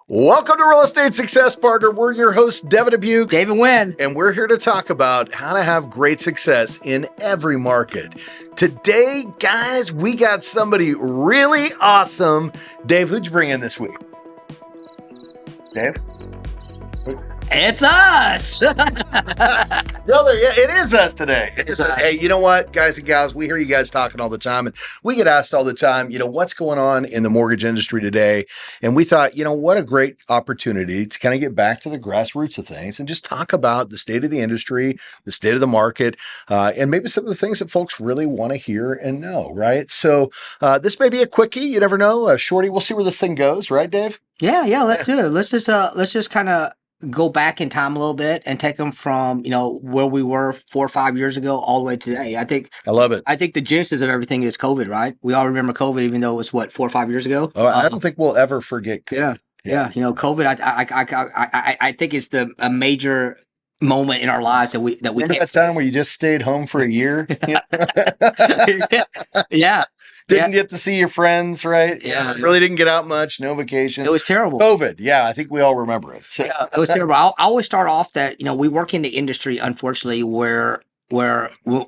Welcome to Real Estate Success Partner. We're your hosts, Devin Dubuc, David Wynn. and we're here to talk about how to have great success in every market. Today, guys, we got somebody really awesome. Dave, who'd you bring in this week? Dave? It's us. Brother, yeah, it is us today. Hey, you know what, guys and gals, we hear you guys talking all the time, and we get asked all the time, what's going on in the mortgage industry today? And we thought, what a great opportunity to kind of get back to the grassroots of things and just talk about the state of the industry, the state of the market, and maybe some of the things that folks really want to hear and know, right? So this may be a quickie. You never know. A shorty. We'll see where this thing goes, right, Dave? Yeah, let's do it. Let's just kind of go back in time a little bit and take them from where we were 4 or 5 years ago all the way to today. I love it. I think the genesis of everything is COVID, right? We all remember COVID, even though it was 4 or 5 years ago. Oh, I don't think we'll ever forget. Yeah. COVID. I think it's a major moment in our lives that we Remember can't. that time where you just stayed home for a year? Yeah. Didn't get to see your friends, right? Yeah. Really didn't get out much. No vacation. It was terrible. COVID. Yeah, I think we all remember it. So. Yeah, it was terrible. I always start off that we work in the industry, unfortunately, where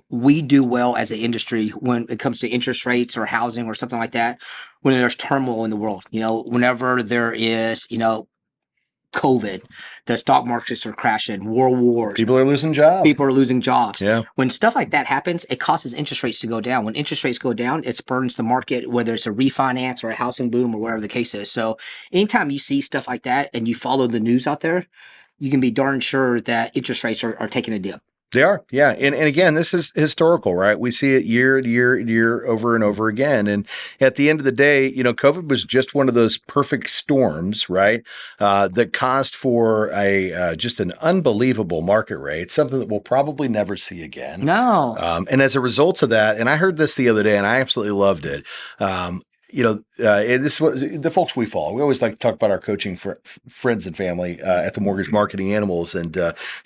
we do well as an industry when it comes to interest rates or housing or something like that. When there's turmoil in the world, whenever there is COVID, the stock markets are crashing, world wars. People are losing jobs. Yeah. When stuff like that happens, it causes interest rates to go down. When interest rates go down, it spurns the market, whether it's a refinance or a housing boom or whatever the case is. So anytime you see stuff like that and you follow the news out there, you can be darn sure that interest rates are taking a dip. They are, yeah. And again, this is historical, right? We see it year to year over and over again. And at the end of the day, COVID was just one of those perfect storms, right? That caused for just an unbelievable market rate, something that we'll probably never see again. No. And as a result of that, and I heard this the other day and I absolutely loved it. This was the folks we follow. We always like to talk about our coaching friends and family at the Mortgage Marketing Animals. And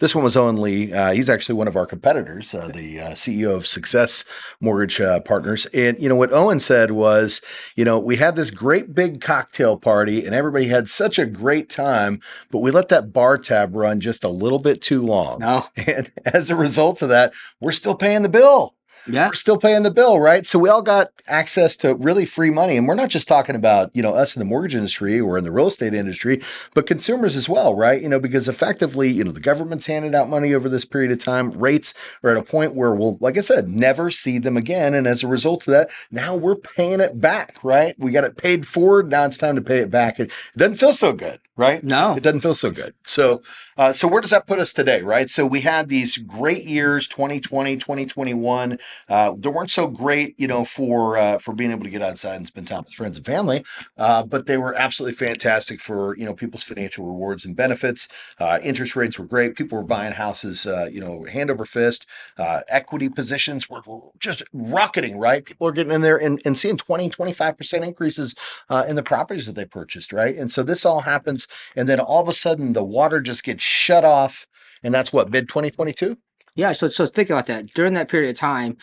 this one was Owen Lee. He's actually one of our competitors, the CEO of Success Mortgage Partners. And what Owen said was, we had this great big cocktail party and everybody had such a great time, but we let that bar tab run just a little bit too long. No. And as a result of that, we're still paying the bill. Yeah. We're still paying the bill, right? So we all got access to really free money. And we're not just talking about, us in the mortgage industry or in the real estate industry, but consumers as well, right? Because effectively, the government's handed out money over this period of time. Rates are at a point where we'll, like I said, never see them again. And as a result of that, now we're paying it back, right? We got it paid forward. Now it's time to pay it back. It doesn't feel so good, right? No. It doesn't feel so good. So where does that put us today, right? So we had these great years, 2020, 2021. They weren't so great, for being able to get outside and spend time with friends and family, but they were absolutely fantastic for, people's financial rewards and benefits. Interest rates were great. People were buying houses, hand over fist. Equity positions were just rocketing, right? People are getting in there and seeing 20, 25% increases in the properties that they purchased, right? And so this all happens, and then all of a sudden the water just gets shut off, and that's what, mid-2022? Yeah, so think about that. During that period of time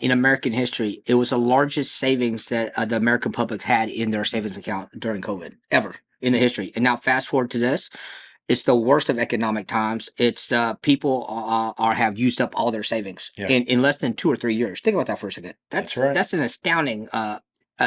in American history, it was the largest savings that the American public had in their savings account during COVID ever in the history. And now fast forward to this, it's the worst of economic times. It's people have used up all their savings in less than 2 or 3 years. Think about that for a second. That's right. That's an astounding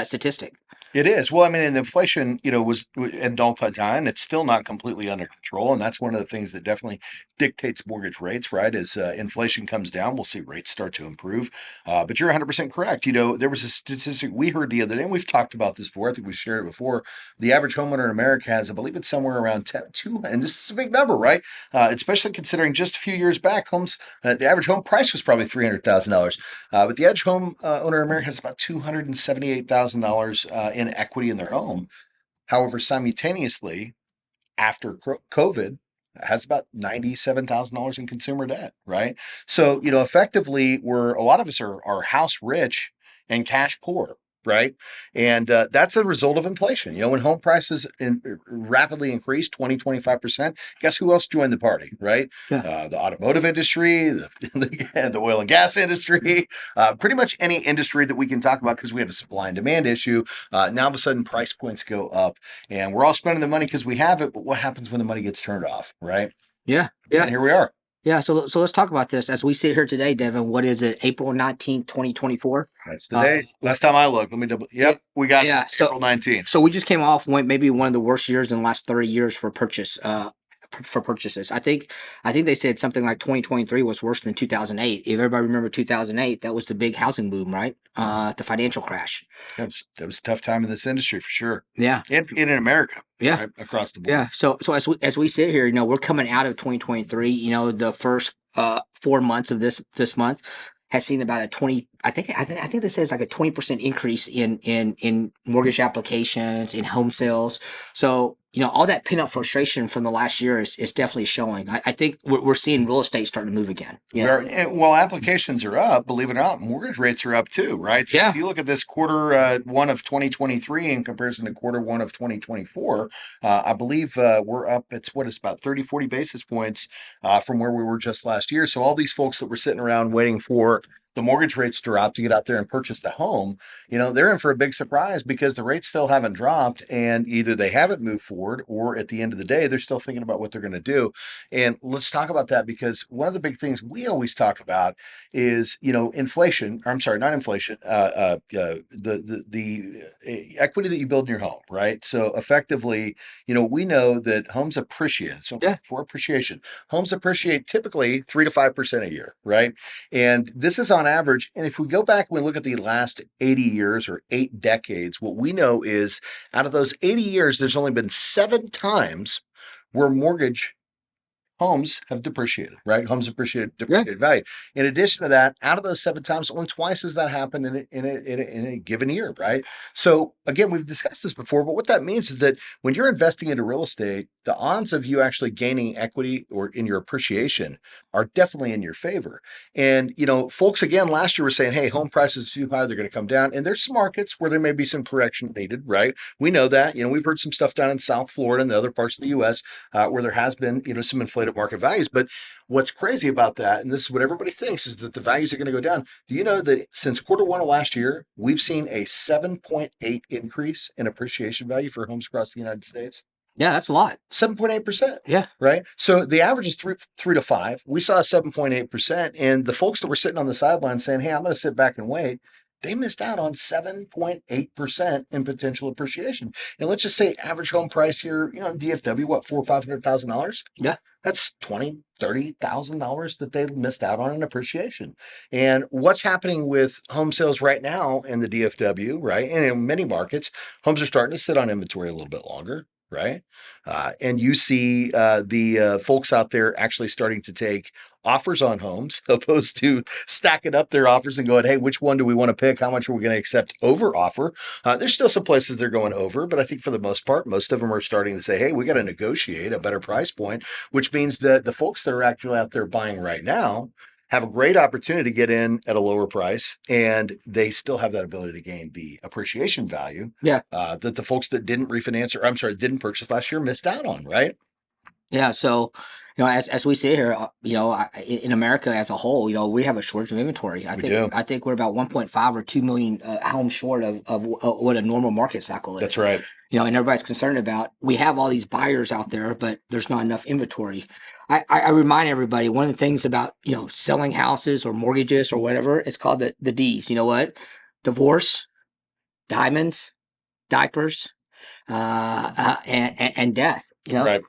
statistic. It is. Well, I mean, and inflation, was at an all-time high, and it's still not completely under control. And that's one of the things that definitely dictates mortgage rates, right? As inflation comes down, we'll see rates start to improve. But you're 100% correct. There was a statistic we heard the other day, and we've talked about this before. I think we shared it before. The average homeowner in America has, I believe it's somewhere around 2, and this is a big number, right? Especially considering just a few years back, the average home price was probably $300,000. But the average home owner in America has about $278,000 in equity in their home. However, simultaneously, after COVID, has about $97,000 in consumer debt, right? So, effectively, a lot of us are house rich and cash poor, right? And that's a result of inflation. When home prices rapidly increased 20, 25%, guess who else joined the party, right? Yeah. The automotive industry, the oil and gas industry, pretty much any industry that we can talk about because we have a supply and demand issue. Now, all of a sudden, price points go up and we're all spending the money because we have it. But what happens when the money gets turned off, right? Yeah. And Yeah. here we are. Yeah. So let's talk about this as we sit here today, Devin. What is it? April 19th, 2024. That's the day. Last time I looked, let me double. Yeah. Yep, we got Yeah. April 19th. So we just came off maybe one of the worst years in the last 30 years for for purchases. I think they said something like 2023 was worse than 2008. If everybody remember 2008, that was the big housing boom, right? The financial crash. That was a tough time in this industry for sure. Yeah. And in America. Yeah. Right, across the board. Yeah. So as we sit here, we're coming out of 2023. The first 4 months of this month has seen about a 20. I think this says like a 20% increase in mortgage applications, in home sales. So all that pent up frustration from the last year is definitely showing. I think we're seeing real estate starting to move again. Well, applications are up. Believe it or not, mortgage rates are up too, right? So Yeah. if you look at this quarter one of 2023 in comparison to quarter one of 2024, I believe we're up. It's about 30, 40 basis points from where we were just last year. So all these folks that were sitting around waiting for the mortgage rates to drop to get out there and purchase the home, they're in for a big surprise because the rates still haven't dropped and either they haven't moved forward or at the end of the day, they're still thinking about what they're going to do. And let's talk about that because one of the big things we always talk about is, inflation, or I'm sorry, not inflation, the equity that you build in your home, right? So effectively, we know that homes appreciate. So Yeah. for appreciation, homes appreciate typically 3 to 5% a year, right? And this is on average. And if we go back and we look at the last 80 years or 8 decades, what we know is out of those 80 years, there's only been 7 times where mortgage homes have depreciated, right? Homes appreciated value. In addition to that, out of those 7 times, only twice has that happened in a given year, right? So again, we've discussed this before, but what that means is that when you're investing into real estate, the odds of you actually gaining equity or in your appreciation are definitely in your favor. And folks again last year were saying, "Hey, home prices are too high; they're going to come down." And there's some markets where there may be some correction needed, right? We know that. We've heard some stuff down in South Florida and the other parts of the U.S. Where there has been some inflated market values. But what's crazy about that, and this is what everybody thinks, is that the values are going to go down. Do you know that since quarter one of last year, we've seen a 7.8 increase in appreciation value for homes across the United States? Yeah, that's a lot. 7.8%. Yeah. Right. So the average is three to five. We saw 7.8%. And the folks that were sitting on the sidelines saying, "Hey, I'm going to sit back and wait," they missed out on 7.8% in potential appreciation. And let's just say average home price here, in DFW, what, $400,000 or $500,000? Yeah. That's $20,000, $30,000 that they missed out on in appreciation. And what's happening with home sales right now in the DFW, right? And in many markets, homes are starting to sit on inventory a little bit longer, right? And you see the folks out there actually starting to take offers on homes opposed to stacking up their offers and going, "Hey, which one do we want to pick? How much are we going to accept over offer?" There's still some places they're going over, but I think for the most part, most of them are starting to say, "Hey, we got to negotiate a better price point," which means that the folks that are actually out there buying right now have a great opportunity to get in at a lower price, and they still have that ability to gain the appreciation value that the folks that didn't refinance or didn't purchase last year missed out on, right? Yeah. So, as we sit here, in America as a whole, we have a shortage of inventory. I think we're about 1.5 or 2 million homes short of what a normal market cycle is. That's right. And everybody's concerned about, we have all these buyers out there, but there's not enough inventory. I remind everybody, one of the things about, selling houses or mortgages or whatever, it's called the D's. You know what? Divorce, diamonds, diapers, and death. Right.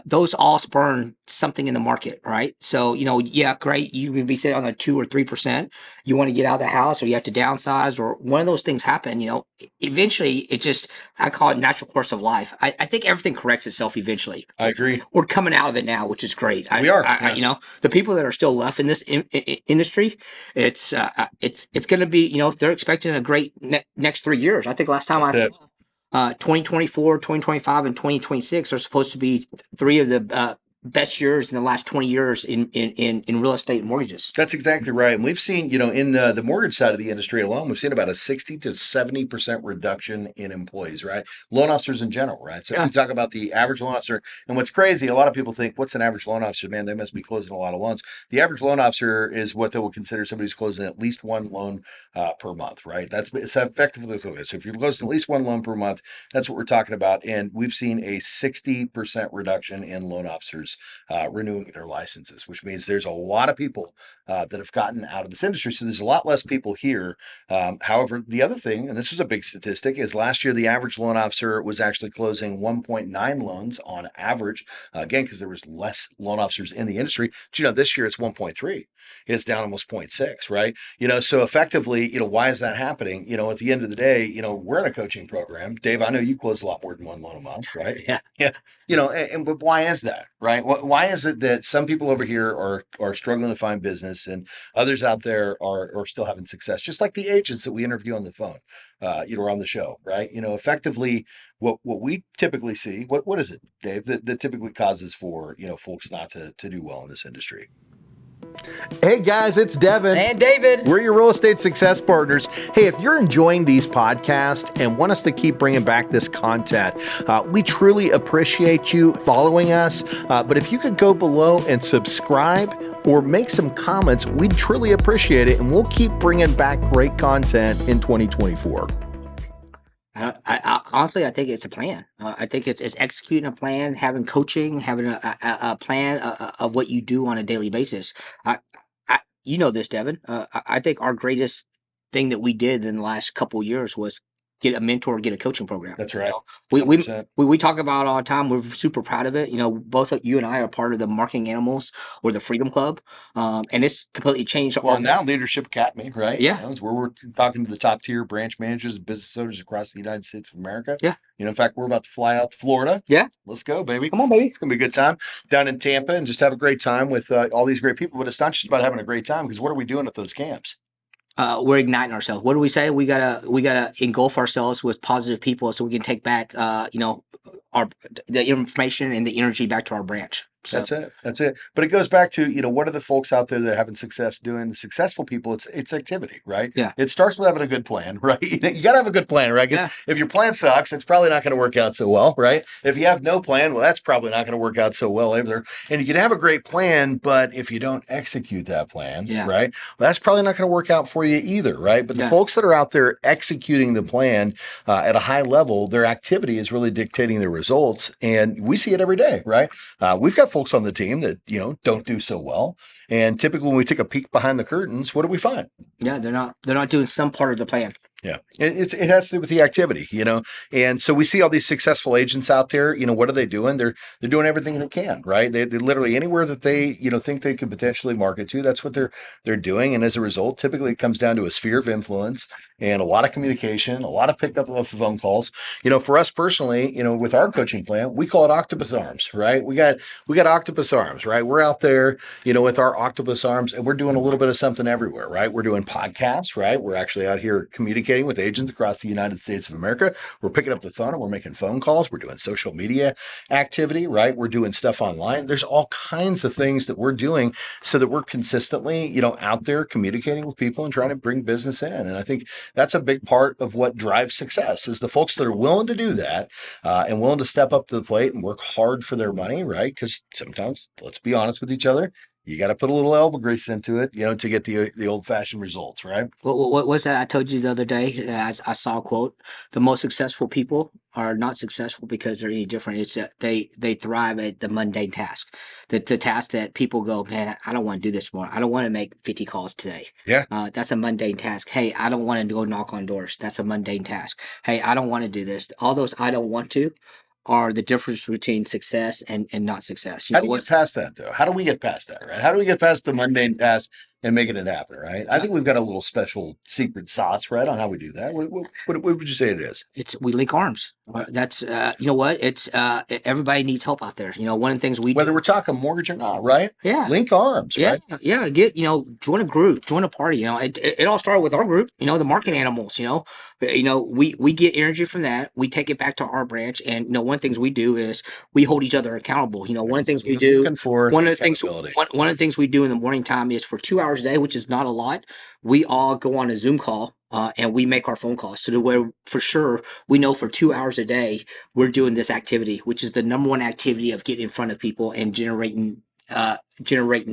Those all spurn something in the market, right? So, yeah, great. You would be sitting on a 2 or 3%. You want to get out of the house, or you have to downsize, or one of those things happen. Eventually, I call it natural course of life. I think everything corrects itself eventually. I agree. We're coming out of it now, which is great. We are. The people that are still left in this industry, it's going to be, they're expecting a great next 3 years. I think last time 2024, 2025, and 2026 are supposed to be three of the best years in the last 20 years in real estate and mortgages. That's exactly right. And we've seen, in the mortgage side of the industry alone, we've seen about a 60 to 70% reduction in employees, right? Loan officers in general, right? So if Yeah. you talk about the average loan officer, and what's crazy, a lot of people think, what's an average loan officer? Man, they must be closing a lot of loans. The average loan officer is what they will consider somebody who's closing at least one loan per month, right? It's effectively so if you're closing at least one loan per month, that's what we're talking about. And we've seen a 60% reduction in loan officers renewing their licenses, which means there's a lot of people that have gotten out of this industry. So there's a lot less people here. However, the other thing, and this was a big statistic, is last year the average loan officer was actually closing 1.9 loans on average. Again, because there was less loan officers in the industry. But, this year it's 1.3. It's down almost 0.6, right? So effectively, why is that happening? At the end of the day, we're in a coaching program. Dave, I know you close a lot more than one loan a month, right? Yeah. Yeah. But why is that, right? Why is it that some people over here are struggling to find business and others out there are still having success, just like the agents that we interview on the phone, on the show, right? Effectively, what we typically see, what is it, Dave, that typically causes for folks not to do well in this industry? Hey guys, it's Devin And David. We're your real estate success partners. Hey, if you're enjoying these podcasts and want us to keep bringing back this content, we truly appreciate you following us. But if you could go below and subscribe or make some comments, we'd truly appreciate it. And we'll keep bringing back great content in 2024. Honestly, I think it's a plan. I think it's executing a plan, having coaching, having a plan of what you do on a daily basis. You know this, Devin. I think our greatest thing that we did in the last couple of years was get a mentor, get a coaching program. That's right. We talk about it all the time. We're super proud of it. Both of you and I are part of the Marketing Animals or the Freedom Club, and it's completely changed. Well, now Leadership Academy, right? Yeah. It's where we're talking to the top tier branch managers and business owners across the United States of America. Yeah. In fact, we're about to fly out to Florida. Yeah. Let's go, baby. Come on, baby. It's going to be a good time down in Tampa and just have a great time with all these great people. But it's not just about having a great time, because what are we doing at those camps? We're igniting ourselves. What do we say? We gotta engulf ourselves with positive people so we can take back, the information and the energy back to our branch. So That's it. But it goes back to, what are the folks out there that are having success doing? The successful people, it's activity, right? Yeah. It starts with having a good plan, right? You got to have a good plan, right? Because if your plan sucks, it's probably not going to work out so well, right? If you have no plan, well, that's probably not going to work out so well either. And you can have a great plan, but if you don't execute that plan, right? Well, that's probably not going to work out for you either, right? But the folks that are out there executing the plan at a high level, their activity is really dictating their results. And we see it every day, right? We've got folks on the team that don't do so well, and typically when we take a peek behind the curtains, what do we find? Yeah, they're not doing some part of the plan. Yeah, it has to do with the activity, and so we see all these successful agents out there. What are they doing? They're doing everything they can, right? They literally anywhere that they think they could potentially market to, that's what they're doing. And as a result, typically it comes down to a sphere of influence and a lot of communication, a lot of pickup of phone calls. For us personally, with our coaching plan, we call it octopus arms, right? We got octopus arms, right? We're out there, with our octopus arms, and we're doing a little bit of something everywhere, right? We're doing podcasts, right? We're actually out here communicating with agents across the United States of America. We're picking up the phone and we're making phone calls. We're doing social media activity, right? We're doing stuff online. There's all kinds of things that we're doing so that we're consistently, out there communicating with people and trying to bring business in. And I think that's a big part of what drives success is the folks that are willing to do that and willing to step up to the plate and work hard for their money, right? Because sometimes, let's be honest with each other, you got to put a little elbow grease into it, to get the old fashioned results, right? What was that I told you the other day? I saw a quote: "The most successful people are not successful because they're any different. It's that they thrive at the mundane task, the task that people go, man, I don't want to do this more. I don't want to make 50 calls today. Yeah, that's a mundane task. Hey, I don't want to go knock on doors. That's a mundane task. Hey, I don't want to do this. All those I don't want to are the difference between success and not success. How do you get past that, though? How do we get past that, right? How do we get past the mundane task and making it happen, right? I think we've got a little special secret sauce, right, on how we do that. What would you say it is? It's we link arms. That's you know what? It's everybody needs help out there. You know, one of the things we Whether do. we're talking mortgage or not, right? Yeah, Link arms, yeah, right? yeah. Get join a group, join a party. It all started with our group. The market animals. We get energy from that. We take it back to our branch, and one of the things we do is we hold each other accountable. One of the things we do. Looking for One the of the things. accountability. One of the things we do in the morning time is for 2 hours a day, which is not a lot. We all go on a Zoom call. And we make our phone calls. So to where for sure we know for 2 hours a day we're doing this activity, which is the number one activity of getting in front of people and generating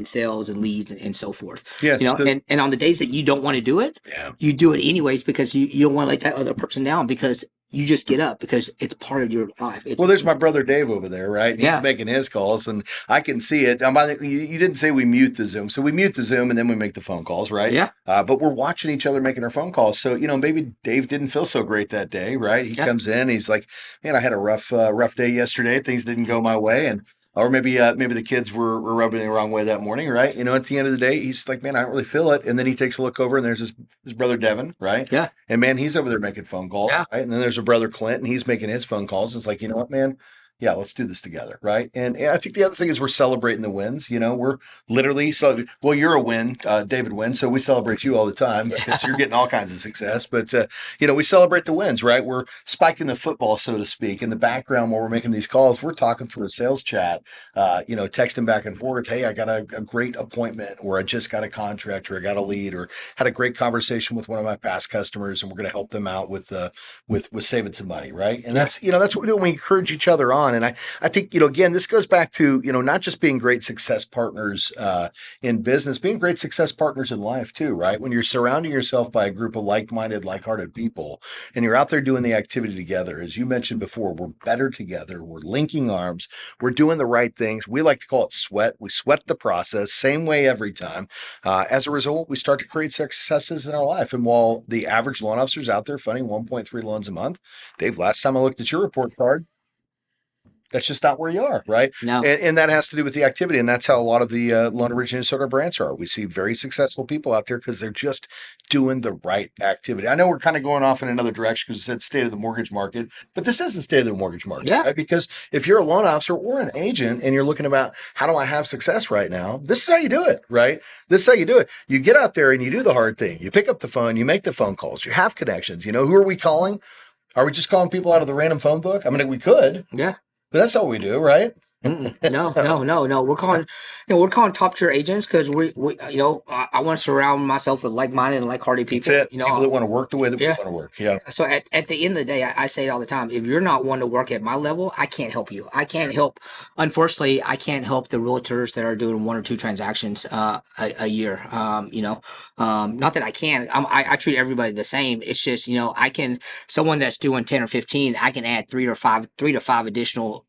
sales and leads and so forth. Yeah. And on the days that you don't want to do it, Yeah. you do it anyways because you don't want to let that other person down because you just get up because it's part of your life. Well, there's my brother Dave over there, right? He's Yeah. making his calls, and I can see it. You didn't say we mute the Zoom, so we mute the Zoom and then we make the phone calls, right? Yeah. But we're watching each other making our phone calls. So maybe Dave didn't feel so great that day, right? He comes in, he's like, "Man, I had a rough day yesterday. Things didn't go my way," and or maybe the kids were rubbing the wrong way that morning, right? At the end of the day, he's like, "Man, I don't really feel it," and then he takes a look over, and there's his brother Devin, right? Yeah. And man, he's over there making phone calls, Yeah. right? And then there's a brother Clint, and he's making his phone calls. It's like, you know what, man? Yeah, let's do this together, right? And I think the other thing is we're celebrating the wins. We're literally well, you're a win, David wins, so we celebrate you all the time because you're getting all kinds of success. But we celebrate the wins, right? We're spiking the football, so to speak, in the background while we're making these calls. We're talking through a sales chat, texting back and forth. Hey, I got a great appointment, or I just got a contract, or I got a lead, or had a great conversation with one of my past customers, and we're going to help them out with saving some money, right? And that's what we do. We encourage each other on. And I think, again, this goes back to, not just being great success partners in business, being great success partners in life too, right? When you're surrounding yourself by a group of like-minded, like-hearted people, and you're out there doing the activity together, as you mentioned before, we're better together. We're linking arms. We're doing the right things. We like to call it sweat. We sweat the process, same way every time. As a result, we start to create successes in our life. And while the average loan officer is out there funding 1.3 loans a month, Dave, last time I looked at your report card, that's just not where you are, right? No. And that has to do with the activity. And that's how a lot of the loan originators at our branch are. We see very successful people out there because they're just doing the right activity. I know we're kind of going off in another direction because it's state of the mortgage market, but this is the state of the mortgage market, Yeah. right? Because if you're a loan officer or an agent and you're looking about how do I have success right now, this is how you do it, right? This is how you do it. You get out there and you do the hard thing. You pick up the phone, you make the phone calls, you have connections. Who are we calling? Are we just calling people out of the random phone book? I mean, we could. Yeah. But that's all we do, right? No. We're calling top tier agents because I want to surround myself with like-minded and like-hearted people. That's it. People that want to work the way that we Yeah. want to work. Yeah. So at the end of the day, I say it all the time. If you're not one to work at my level, I can't help you. I can't help. Unfortunately, I can't help the realtors that are doing one or two transactions a year. Not that I can. I treat everybody the same. It's just I can someone that's doing 10 or 15. I can add three to five additional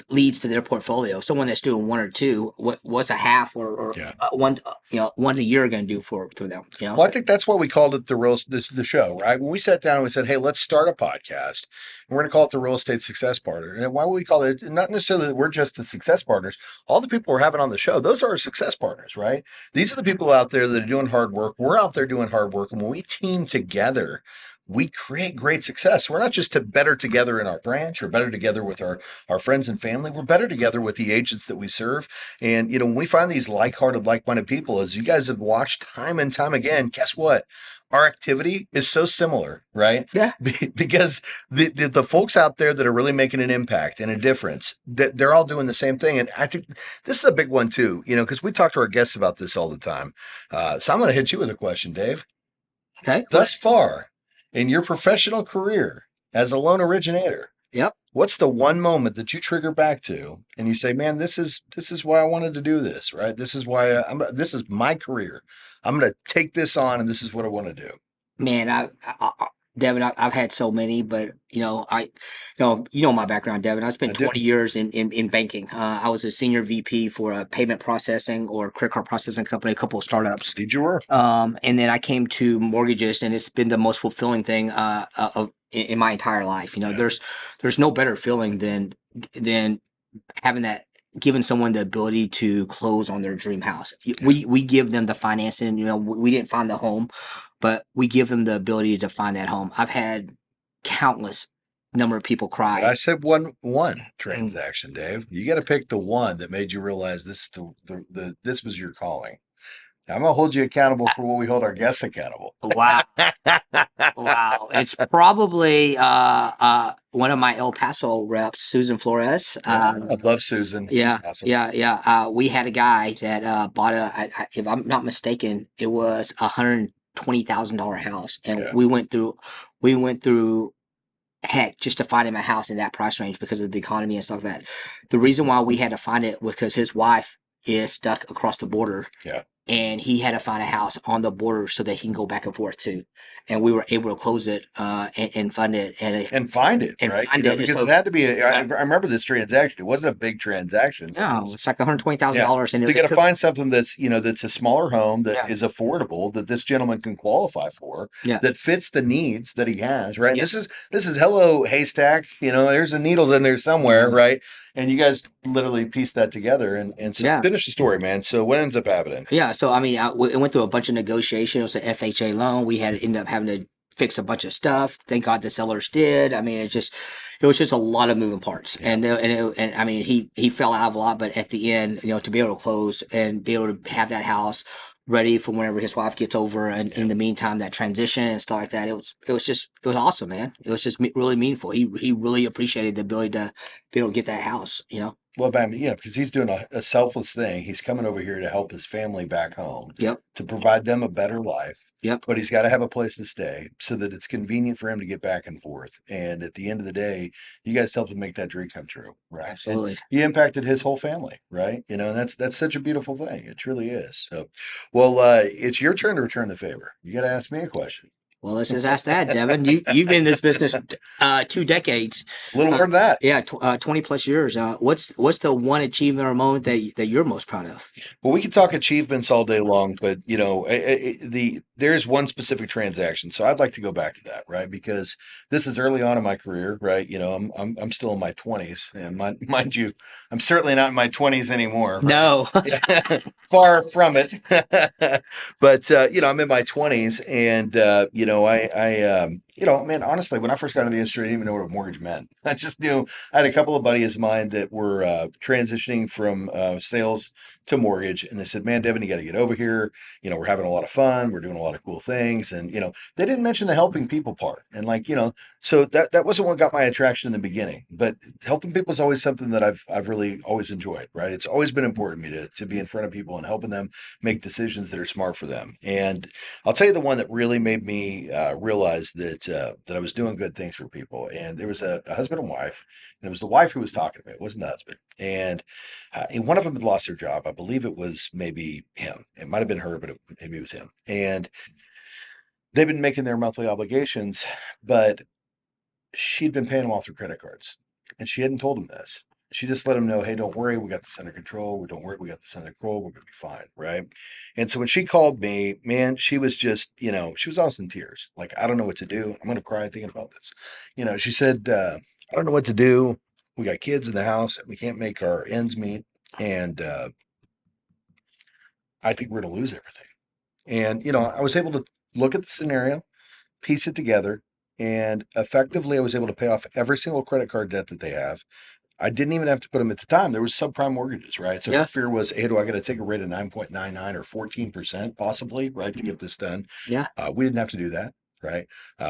leads to their portfolio. Someone that's doing one or two, what's a half or one a year going to do for them? Well, I think that's why we called it the show, right? When we sat down and we said, hey, let's start a podcast, and we're going to call it the Real Estate Success Partner. And why would we call it? Not necessarily that we're just the success partners. All the people we're having on the show, those are our success partners, right? These are the people out there that are doing hard work. We're out there doing hard work, and when we team together, we create great success. We're not just better together in our branch or better together with our friends and family. We're better together with the agents that we serve. And, when we find these like-hearted, like-minded people, as you guys have watched time and time again, guess what? Our activity is so similar, right? Yeah. Because the folks out there that are really making an impact and a difference, that they're all doing the same thing. And I think this is a big one too, because we talk to our guests about this all the time. So I'm going to hit you with a question, Dave. Okay. Thus far, in your professional career as a loan originator, Yep. what's the one moment that you trigger back to and you say, man, this is why I wanted to do this, right? This is why this is my career. I'm going to take this on and this is what I want to do. Man, Devin, I've had so many, but my background, Devin. I spent 20 years in banking. I was a senior VP for a payment processing or credit card processing company, a couple of startups. Did you work? And then I came to mortgages, and it's been the most fulfilling thing in my entire life. There's no better feeling than having that giving someone the ability to close on their dream house. Yeah. We give them the financing. You know, we didn't find the home, but we give them the ability to find that home. I've had countless number of people But I cry. said one Mm. transaction, Dave. You got to pick the one that made you realize this is the this was your calling. Now, I'm gonna hold you accountable for what we hold our guests accountable. Wow. Wow, it's probably one of my El Paso reps, Susan Flores. Yeah, I love Susan. She's Yeah, awesome. yeah, yeah. We had a guy that bought if I'm not mistaken, it was $120,000 house, and Yeah. we went through heck just to find him a house in that price range because of the economy and stuff like that. The reason why we had to find it was because his wife is stuck across the border, Yeah. and he had to find a house on the border so that he can go back and forth too. And we were able to close it and fund it And find it, and right? find it. And Because it so had to be. I yeah, remember this transaction. It wasn't a big transaction, but no, it's like one hundred twenty thousand yeah. dollars, and So you got it to took find something that's that's a smaller home that yeah, is affordable that this gentleman can qualify for yeah, that fits the needs that he has, right? And yeah, this is hello haystack. There's a needles in there somewhere, mhm, right? And you guys literally pieced that together, and so yeah. finish the story, man. So what ends up happening? Yeah, so I mean, it went through a bunch of negotiations. It was an FHA loan. We had ended up having to fix a bunch of stuff. Thank God the sellers did. I mean, it was just a lot of moving parts, Yeah, and I mean, he fell out of a lot, but at the end, to be able to close and be able to have that house ready for whenever his wife gets over, and yeah. in the meantime, that transition and stuff like that, it was awesome, man. It was just really meaningful. He really appreciated the ability to be able to get that house. Well, I mean, because he's doing a selfless thing. He's coming over here to help his family back home, Yep, to provide them a better life. yep, But he's got to have a place to stay so that it's convenient for him to get back and forth. And at the end of the day, you guys helped him make that dream come true, right? And absolutely. you impacted his whole family, right? And that's such a beautiful thing. It truly is. So, well, it's your turn to return the favor. You got to ask me a question. Well, let's just ask that, Devin. You've been in this business 2 decades. A little more than that. Yeah, 20 plus years. What's the one achievement or moment that you're most proud of? Well, we could talk achievements all day long, but there's one specific transaction, so I'd like to go back to that, right? Because this is early on in my career, right? I'm still in my 20s, and mind you, I'm certainly not in my 20s anymore, right? No. Yeah, far from it. But I'm in my 20s, and man, honestly, when I first got into the industry, I didn't even know what a mortgage meant. I just knew I had a couple of buddies of mine that were transitioning from sales to mortgage, and they said, "Man, Devin, you got to get over here. We're having a lot of fun. We're doing a lot of cool things." And they didn't mention the helping people part, and so that wasn't what got my attraction in the beginning. But helping people is always something that I've really always enjoyed. Right? It's always been important to me to be in front of people and helping them make decisions that are smart for them. And I'll tell you the one that really made me realize that I was doing good things for people. And there was a husband and wife, and it was the wife who was talking to me. It wasn't the husband. And one of them had lost their job. I believe it was maybe him. It might have been her, but maybe it was him. And they've been making their monthly obligations, but she'd been paying them all through credit cards, and she hadn't told him this. She just let him know, "Hey, don't worry, we got this under control. We don't worry, we got this under control. We're gonna be fine, right?" And so when she called me, man, she was just, she was almost in tears. Like, I don't know what to do. I'm gonna cry thinking about this. She said, "I don't know what to do. We got kids in the house. We can't make our ends meet, and I think we're gonna lose everything." And I was able to look at the scenario, piece it together, and effectively, I was able to pay off every single credit card debt that they have. I didn't even have to put them at the time. There was subprime mortgages, right? So her Yeah, fear was, hey, do I got to take a rate of 9.99 or 14% possibly, right, to get this done? yeah, We didn't have to do that, right?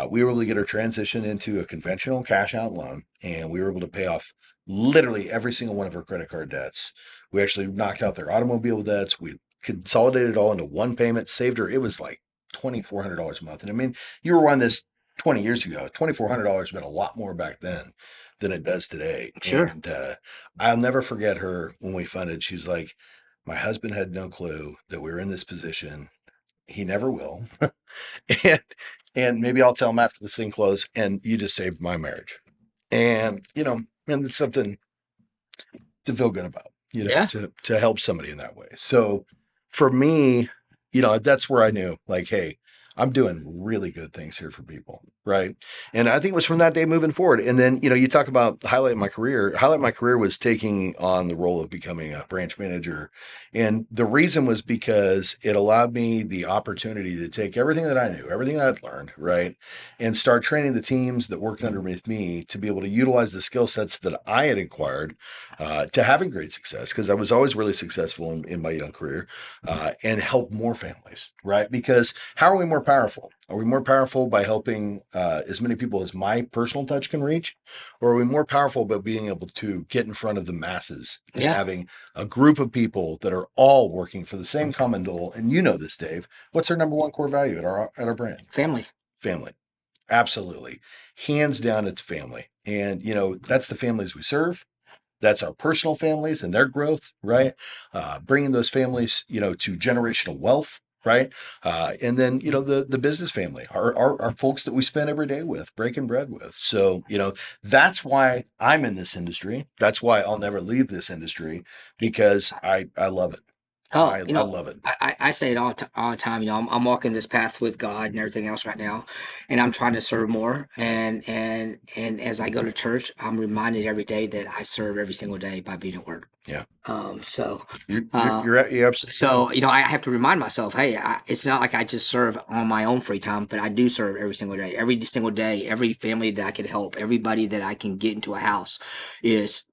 We were able to get her transition into a conventional cash out loan, and we were able to pay off literally every single one of her credit card debts. We actually knocked out their automobile debts. We consolidated it all into one payment, saved her. It was like $2,400 a month. And I mean, you were on this 20 years ago. $2,400 meant a lot more back then than it does today. sure. And I'll never forget her when we funded. She's like, my husband had no clue that we were in this position. He never will. and and maybe I'll tell him after this thing closes. And you just saved my marriage. And and it's something to feel good about. Yeah, To help somebody in that way. So for me, that's where I knew, like, hey, I'm doing really good things here for people, right? And I think it was from that day moving forward. And then, you talk about highlight my career. Highlight my career was taking on the role of becoming a branch manager. And the reason was because it allowed me the opportunity to take everything that I knew, everything that I'd learned, right? And start training the teams that worked underneath me to be able to utilize the skill sets that I had acquired to having great success, because I was always really successful in my young career, and help more families, right? Because how are we more powerful? Are we more powerful by helping as many people as my personal touch can reach? Or are we more powerful by being able to get in front of the masses and Yeah, having a group of people that are all working for the same common goal? And you know this, Dave. What's our number one core value at our brand? family. Family. Absolutely. Hands down, it's family. And, that's the families we serve. That's our personal families and their growth, right? Bringing those families, to generational wealth, right? And then, the business family, our folks that we spend every day with, breaking bread with. So, that's why I'm in this industry. That's why I'll never leave this industry, because I love it. Oh, I love it. I say it all the time. I'm walking this path with God and everything else right now, and I'm trying to serve more. And as I go to church, I'm reminded every day that I serve every single day by being at work. Yeah. So, uh, You're absolutely right. so I have to remind myself, hey, it's not like I just serve on my own free time, but I do serve every single day, every family that I can help, everybody that I can get into a house, is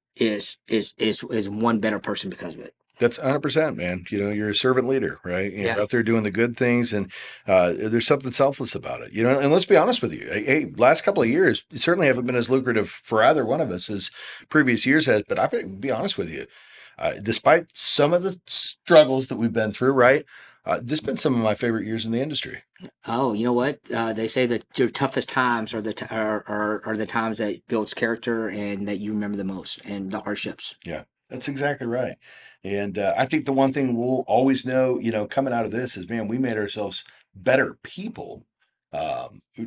one better person because of it. That's 100%, man. You're a servant leader, right? Yeah. You're out there doing the good things, and there's something selfless about it. And let's be honest with you. Hey, last couple of years certainly haven't been as lucrative for either one of us as previous years has. But be honest with you, despite some of the struggles that we've been through, right? This has been some of my favorite years in the industry. Oh, you know what? They say that your toughest times are the times that builds character and that you remember the most, and the hardships. Yeah, that's exactly right. And I think the one thing we'll always know, coming out of this is, man, we made ourselves better people.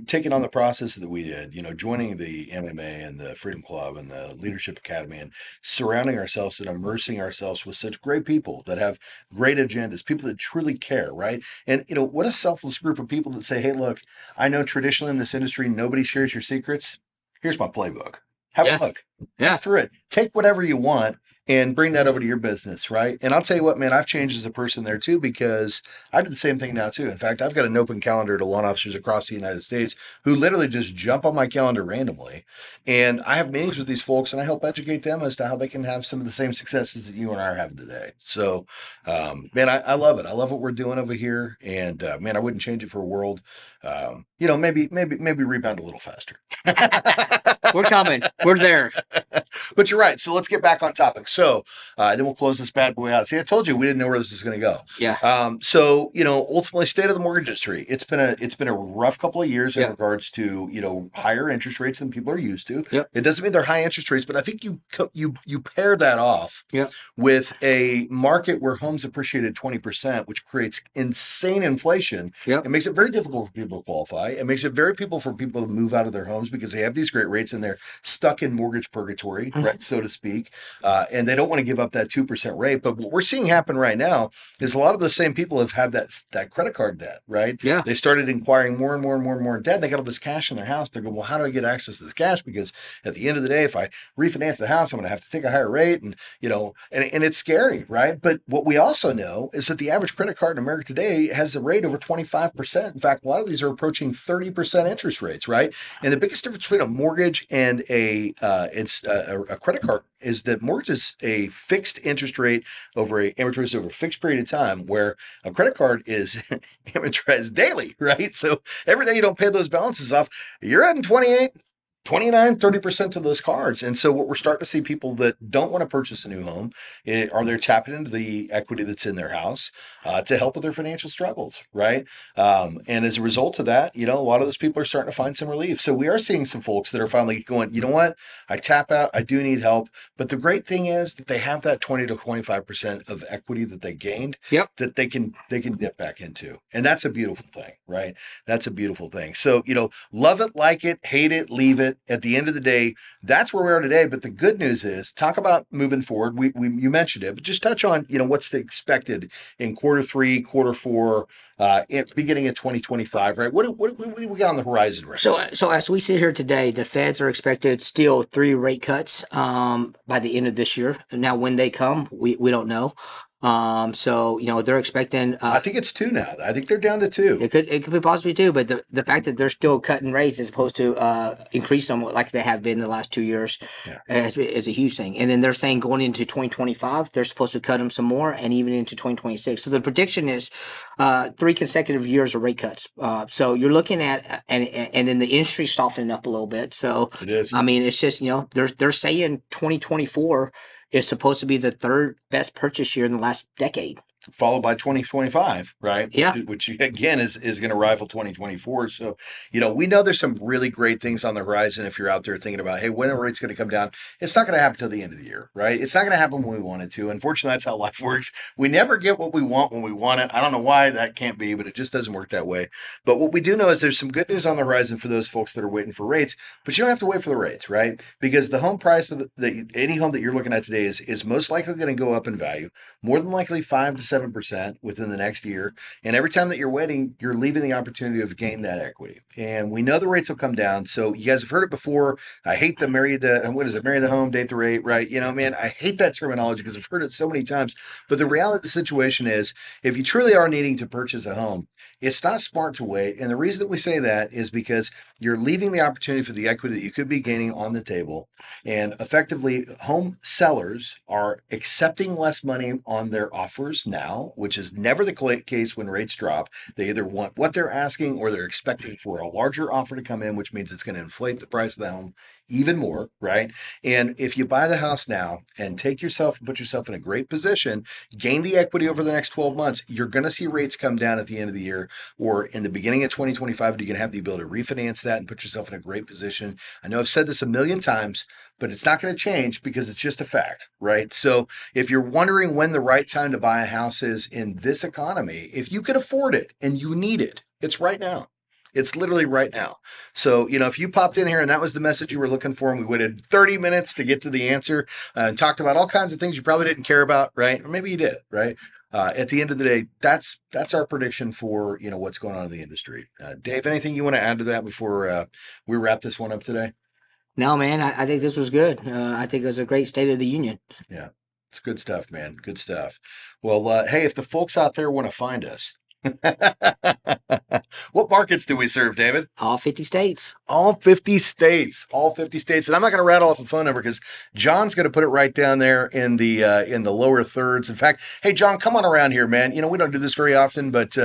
Taking on the process that we did, joining the MMA and the Freedom Club and the Leadership Academy, and surrounding ourselves and immersing ourselves with such great people that have great agendas, people that truly care, right? And, what a selfless group of people that say, hey, look, I know traditionally in this industry, nobody shares your secrets. Here's my playbook. Have Yeah, a look. yeah. Look through it. Take whatever you want and bring that over to your business, right? And I'll tell you what, man, I've changed as a person there too, because I do the same thing now too. In fact, I've got an open calendar to loan officers across the United States who literally just jump on my calendar randomly. And I have meetings with these folks and I help educate them as to how they can have some of the same successes that you and I are having today. So, man, I love it. I love what we're doing over here. And man, I wouldn't change it for a world. Maybe rebound a little faster. We're coming. We're there. But you're right. So let's get back on topic. So then we'll close this bad boy out. See, I told you we didn't know where this is going to go. Yeah. So ultimately, state of the mortgage industry. It's been a rough couple of years in Yep. regards to higher interest rates than people are used to. Yep. It doesn't mean they're high interest rates, but I think you pair that off Yep. with a market where homes appreciated 20%, which creates insane inflation. Yep. It makes it very difficult for people to qualify. It makes it very people for people to move out of their homes because they have these great rates and they're stuck in mortgage purgatory, right, so to speak, and they don't want to give up that 2% rate. But what we're seeing happen right now is a lot of the same people have had that credit card debt, right? Yeah. They started inquiring more and more and more and more debt. They got all this cash in their house. They're going, well, how do I get access to this cash? Because at the end of the day, if I refinance the house, I'm going to have to take a higher rate, and and it's scary, right? But what we also know is that the average credit card in America today has a rate over 25%. In fact, a lot of these are approaching 30% interest rates, right? And the biggest difference between a mortgage and a credit card is that mortgage is a fixed interest rate amortized over a fixed period of time, where a credit card is amortized daily, right? So every day you don't pay those balances off, you're adding 28, 29, 30% of those cards. And so what we're starting to see, people that don't want to purchase a new home, are they're tapping into the equity that's in their house to help with their financial struggles, right? And as a result of that, a lot of those people are starting to find some relief. So we are seeing some folks that are finally going, you know what? I tap out, I do need help. But the great thing is that they have that 20 to 25% of equity that they gained, Yep. that they can dip back into. And that's a beautiful thing, right? That's a beautiful thing. So, love it, like it, hate it, leave it. it. At the end of the day, that's where we are today. But the good news is, talk about moving forward. You mentioned it, but just touch on what's expected in quarter three, quarter four, beginning of 2025. Right? What do we got on the horizon right now? So as we sit here today, the Feds are expected still 3 rate cuts by the end of this year. Now, when they come, we don't know. So they're expecting. I think it's 2 now. I think they're down to 2. It could be possibly 2, but the fact that they're still cutting rates as opposed to increase them like they have been the last 2 years is a huge thing. And then they're saying going into 2025, they're supposed to cut them some more, and even into 2026. So the prediction is 3 consecutive years of rate cuts. So you're looking at and then the industry softening up a little bit. So it is. I mean, it's just they're saying 2024 is supposed to be the 3rd best purchase year in the last decade. Followed by 2025, right? Yeah. Which again is going to rival 2024. So, we know there's some really great things on the horizon. If you're out there thinking about, hey, when are rates going to come down? It's not going to happen till the end of the year, right? It's not going to happen when we want it to. Unfortunately, that's how life works. We never get what we want when we want it. I don't know why that can't be, but it just doesn't work that way. But what we do know is there's some good news on the horizon for those folks that are waiting for rates, but you don't have to wait for the rates, right? Because the home price of any home that you're looking at today is most likely going to go up in value, more than likely 5 to 7% within the next year. And every time that you're waiting, you're leaving the opportunity of gaining that equity. And we know the rates will come down. So you guys have heard it before. I hate the marry the home, date the rate, right? Man, I hate that terminology because I've heard it so many times. But the reality of the situation is, if you truly are needing to purchase a home, it's not smart to wait. And the reason that we say that is because you're leaving the opportunity for the equity that you could be gaining on the table. And effectively, home sellers are accepting less money on their offers now, which is never the case when rates drop. They either want what they're asking or they're expecting for a larger offer to come in, which means it's going to inflate the price of the home even more, right? And if you buy the house now and put yourself in a great position, gain the equity over the next 12 months, you're going to see rates come down at the end of the year or in the beginning of 2025. You can have the ability to refinance that and put yourself in a great position. I know I've said this a million times, but it's not going to change because it's just a fact, right? So if you're wondering when the right time to buy a house is in this economy, if you can afford it and you need it, it's right now. It's literally right now. So, if you popped in here and that was the message you were looking for, and we waited 30 minutes to get to the answer and talked about all kinds of things you probably didn't care about, right? Or maybe you did, right? At the end of the day, that's our prediction for, what's going on in the industry. Dave, anything you want to add to that before we wrap this one up today? No, man, I think this was good. I think it was a great State of the Union. Yeah, it's good stuff, man. Good stuff. Well, hey, if the folks out there want to find us, what markets do we serve, David? All 50 states. All 50 states. All 50 states. And I'm not going to rattle off a phone number because John's going to put it right down there in the lower thirds. In fact, hey, John, come on around here, man. We don't do this very often, but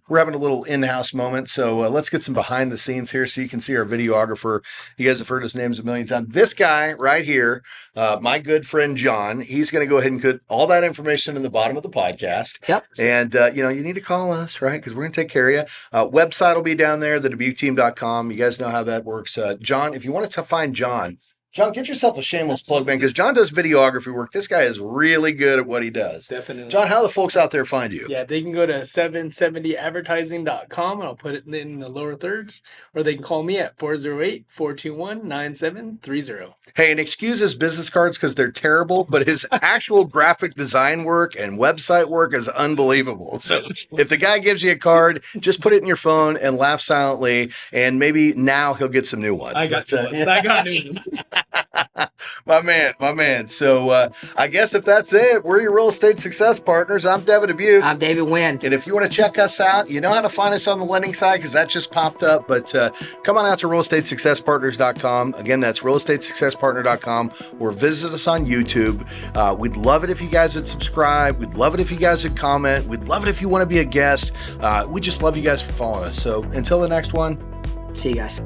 we're having a little in-house moment. So let's get some behind the scenes here so you can see our videographer. You guys have heard his names a million times. This guy right here, my good friend John, he's going to go ahead and put all that information in the bottom of the podcast. Yep. And, you need to call us, right? Because we're going to take care of you. Website will be down there, thedubucteam.com. You guys know how that works. John, if you want to find John, get yourself a shameless plug, man, because John does videography work. This guy is really good at what he does. Definitely. John, how do the folks out there find you? Yeah, they can go to 770advertising.com, and I'll put it in the lower thirds, or they can call me at 408-421-9730. Hey, and excuse his business cards because they're terrible, but his actual graphic design work and website work is unbelievable. So if the guy gives you a card, just put it in your phone and laugh silently, and maybe now he'll get some new ones. I got new ones. I got new ones. My man. So I guess if that's it, we're your real estate success partners. I'm Devin Dubuc. I'm David Wynn. And if you want to check us out, you know how to find us on the lending side because that just popped up. But come on out to realestatesuccesspartners.com. Again, that's realestatesuccesspartner.com, or visit us on YouTube. We'd love it if you guys would subscribe. We'd love it if you guys would comment. We'd love it if you want to be a guest. We just love you guys for following us. So until the next one, see you guys.